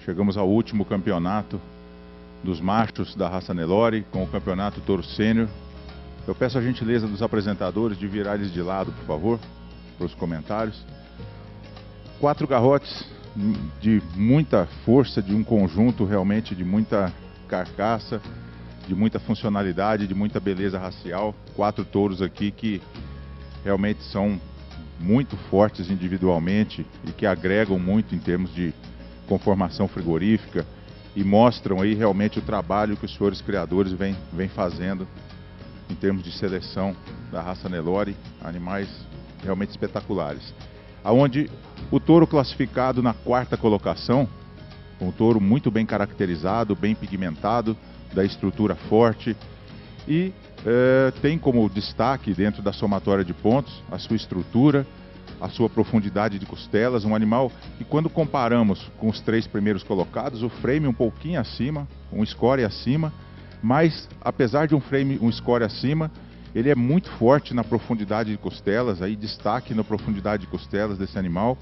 chegamos ao último campeonato dos machos da raça Nelore, com o campeonato Touro Sênior. Eu peço a gentileza dos apresentadores de virar eles de lado, por favor, para os comentários. 4 garrotes de muita força, de um conjunto realmente de muita carcaça, de muita funcionalidade, de muita beleza racial. 4 touros aqui que realmente são muito fortes individualmente e que agregam muito em termos de conformação frigorífica e mostram aí realmente o trabalho que os senhores criadores vêm fazendo em termos de seleção da raça Nelore, animais realmente espetaculares. Aonde o touro classificado na 4ª colocação, um touro muito bem caracterizado, bem pigmentado, da estrutura forte e tem como destaque dentro da somatória de pontos a sua estrutura, a sua profundidade de costelas, um animal que quando comparamos com os 3 primeiros colocados, o frame um pouquinho acima, um score acima, mas apesar de um score acima, ele é muito forte na profundidade de costelas, aí destaque na profundidade de costelas desse animal,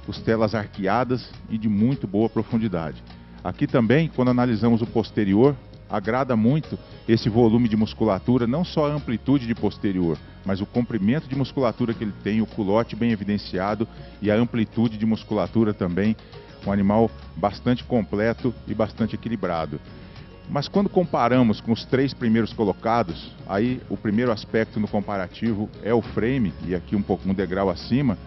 costelas arqueadas e de muito boa profundidade. Aqui também, quando analisamos o posterior, agrada muito esse volume de musculatura, não só a amplitude de posterior, mas o comprimento de musculatura que ele tem, o culote bem evidenciado e a amplitude de musculatura também, um animal bastante completo e bastante equilibrado. Mas quando comparamos com os 3 primeiros colocados, aí o primeiro aspecto no comparativo é o frame, e aqui um degrau acima,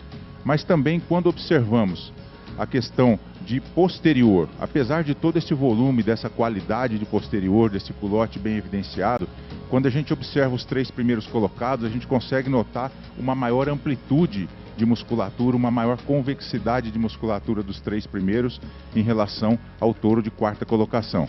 mas também quando observamos a questão de posterior, apesar de todo esse volume, dessa qualidade de posterior, desse culote bem evidenciado, quando a gente observa os 3 primeiros colocados, a gente consegue notar uma maior amplitude de musculatura, uma maior convexidade de musculatura dos 3 primeiros em relação ao touro de 4ª colocação.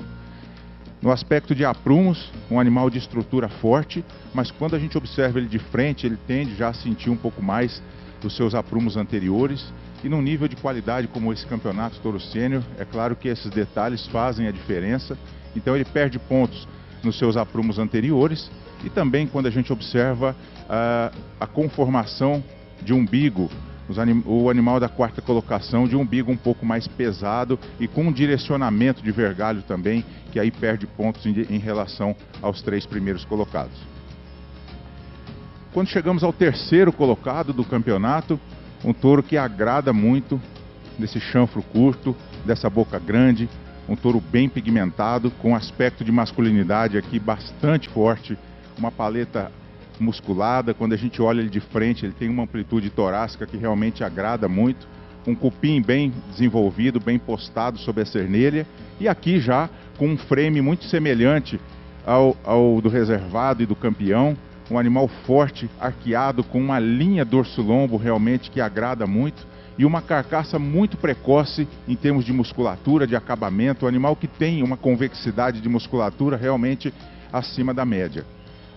No aspecto de aprumos, um animal de estrutura forte, mas quando a gente observa ele de frente, ele tende já a sentir um pouco mais dos seus aprumos anteriores. E num nível de qualidade como esse campeonato Touro Sênior, é claro que esses detalhes fazem a diferença. Então ele perde pontos nos seus aprumos anteriores e também quando a gente observa a conformação de umbigo, o animal da 4ª colocação de umbigo um pouco mais pesado e com um direcionamento de vergalho também, que aí perde pontos em relação aos 3 primeiros colocados. Quando chegamos ao 3º colocado do campeonato, um touro que agrada muito, desse chanfro curto, dessa boca grande, um touro bem pigmentado, com aspecto de masculinidade aqui bastante forte, uma paleta musculada. Quando a gente olha ele de frente, ele tem uma amplitude torácica que realmente agrada muito, um cupim bem desenvolvido, bem postado sobre a cernelha, e aqui já com um frame muito semelhante ao do reservado e do campeão, um animal forte, arqueado, com uma linha dorso-lombo realmente que agrada muito e uma carcaça muito precoce em termos de musculatura, de acabamento, um animal que tem uma convexidade de musculatura realmente acima da média.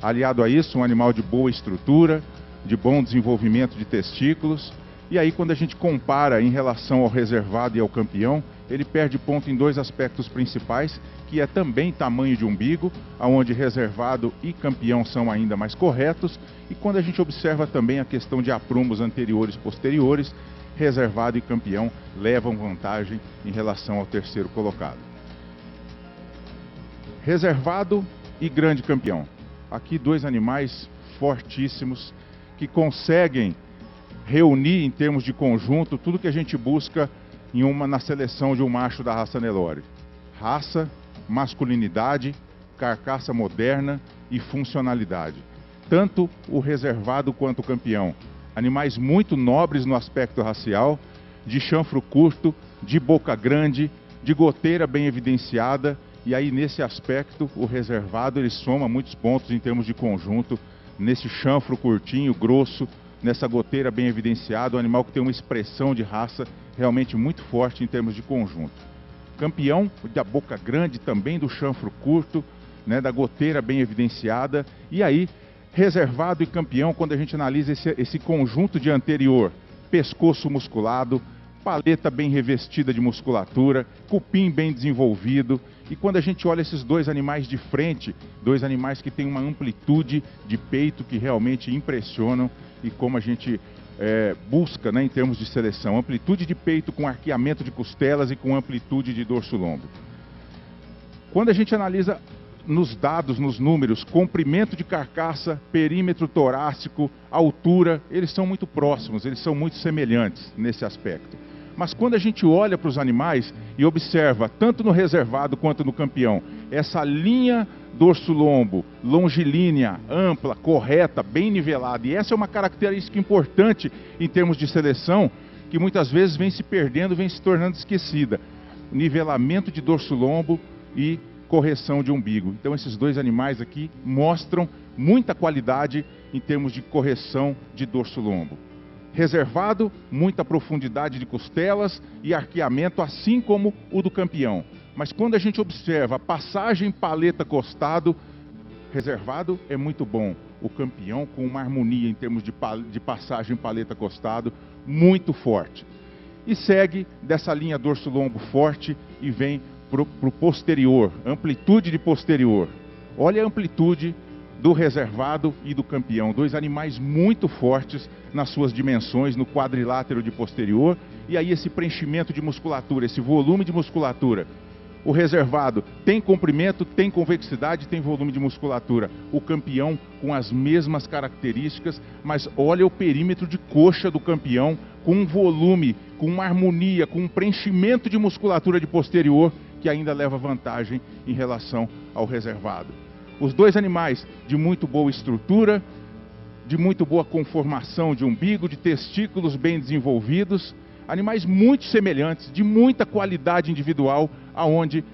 Aliado a isso, um animal de boa estrutura, de bom desenvolvimento de testículos, e aí quando a gente compara em relação ao reservado e ao campeão, ele perde ponto em 2 aspectos principais, que é também tamanho de umbigo, onde reservado e campeão são ainda mais corretos, e quando a gente observa também a questão de aprumos anteriores e posteriores, reservado e campeão levam vantagem em relação ao 3º colocado. Reservado e grande campeão. Aqui 2 animais fortíssimos que conseguem reunir em termos de conjunto tudo que a gente busca na seleção de um macho da raça Nelore. Raça, masculinidade, carcaça moderna e funcionalidade. Tanto o reservado quanto o campeão. Animais muito nobres no aspecto racial, de chanfro curto, de boca grande, de goteira bem evidenciada, e aí nesse aspecto o reservado ele soma muitos pontos em termos de conjunto, nesse chanfro curtinho, grosso, nessa goteira bem evidenciada, um animal que tem uma expressão de raça realmente muito forte em termos de conjunto. Campeão da boca grande, também do chanfro curto, né, da goteira bem evidenciada, e aí reservado e campeão quando a gente analisa esse conjunto de anterior, pescoço musculado, paleta bem revestida de musculatura, cupim bem desenvolvido, e quando a gente olha esses 2 animais de frente, 2 animais que têm uma amplitude de peito que realmente impressionam, e como a gente busca, né, em termos de seleção. Amplitude de peito com arqueamento de costelas e com amplitude de dorso-lombo. Quando a gente analisa nos dados, nos números, comprimento de carcaça, perímetro torácico, altura, eles são muito próximos, eles são muito semelhantes nesse aspecto. Mas quando a gente olha para os animais e observa, tanto no reservado quanto no campeão, essa linha dorso-lombo, longilínea, ampla, correta, bem nivelada, e essa é uma característica importante em termos de seleção, que muitas vezes vem se perdendo, vem se tornando esquecida. Nivelamento de dorso-lombo e correção de umbigo. Então esses dois animais aqui mostram muita qualidade em termos de correção de dorso-lombo. Reservado, muita profundidade de costelas e arqueamento, assim como o do campeão. Mas quando a gente observa a passagem paleta-costado, reservado é muito bom. O campeão com uma harmonia em termos de passagem paleta-costado muito forte. E segue dessa linha dorso-lombo forte e vem para o posterior, amplitude de posterior. Olha a amplitude do reservado e do campeão, dois animais muito fortes nas suas dimensões, no quadrilátero de posterior, e aí esse preenchimento de musculatura, esse volume de musculatura. O reservado tem comprimento, tem convexidade, tem volume de musculatura. O campeão com as mesmas características, mas olha o perímetro de coxa do campeão com um volume, com uma harmonia, com um preenchimento de musculatura de posterior que ainda leva vantagem em relação ao reservado. Os dois animais de muito boa estrutura, de muito boa conformação de umbigo, de testículos bem desenvolvidos, animais muito semelhantes, de muita qualidade individual, aonde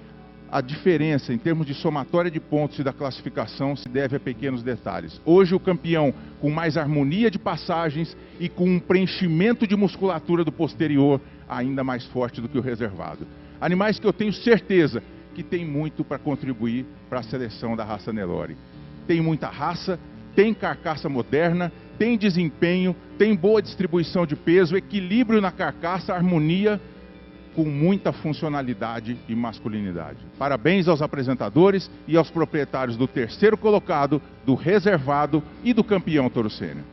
a diferença em termos de somatória de pontos e da classificação se deve a pequenos detalhes. Hoje o campeão com mais harmonia de passagens e com um preenchimento de musculatura do posterior ainda mais forte do que o reservado. Animais que eu tenho certeza que tem muito para contribuir para a seleção da raça Nelore. Tem muita raça, tem carcaça moderna, tem desempenho, tem boa distribuição de peso, equilíbrio na carcaça, harmonia, com muita funcionalidade e masculinidade. Parabéns aos apresentadores e aos proprietários do terceiro colocado, do reservado e do campeão Toro Sênior.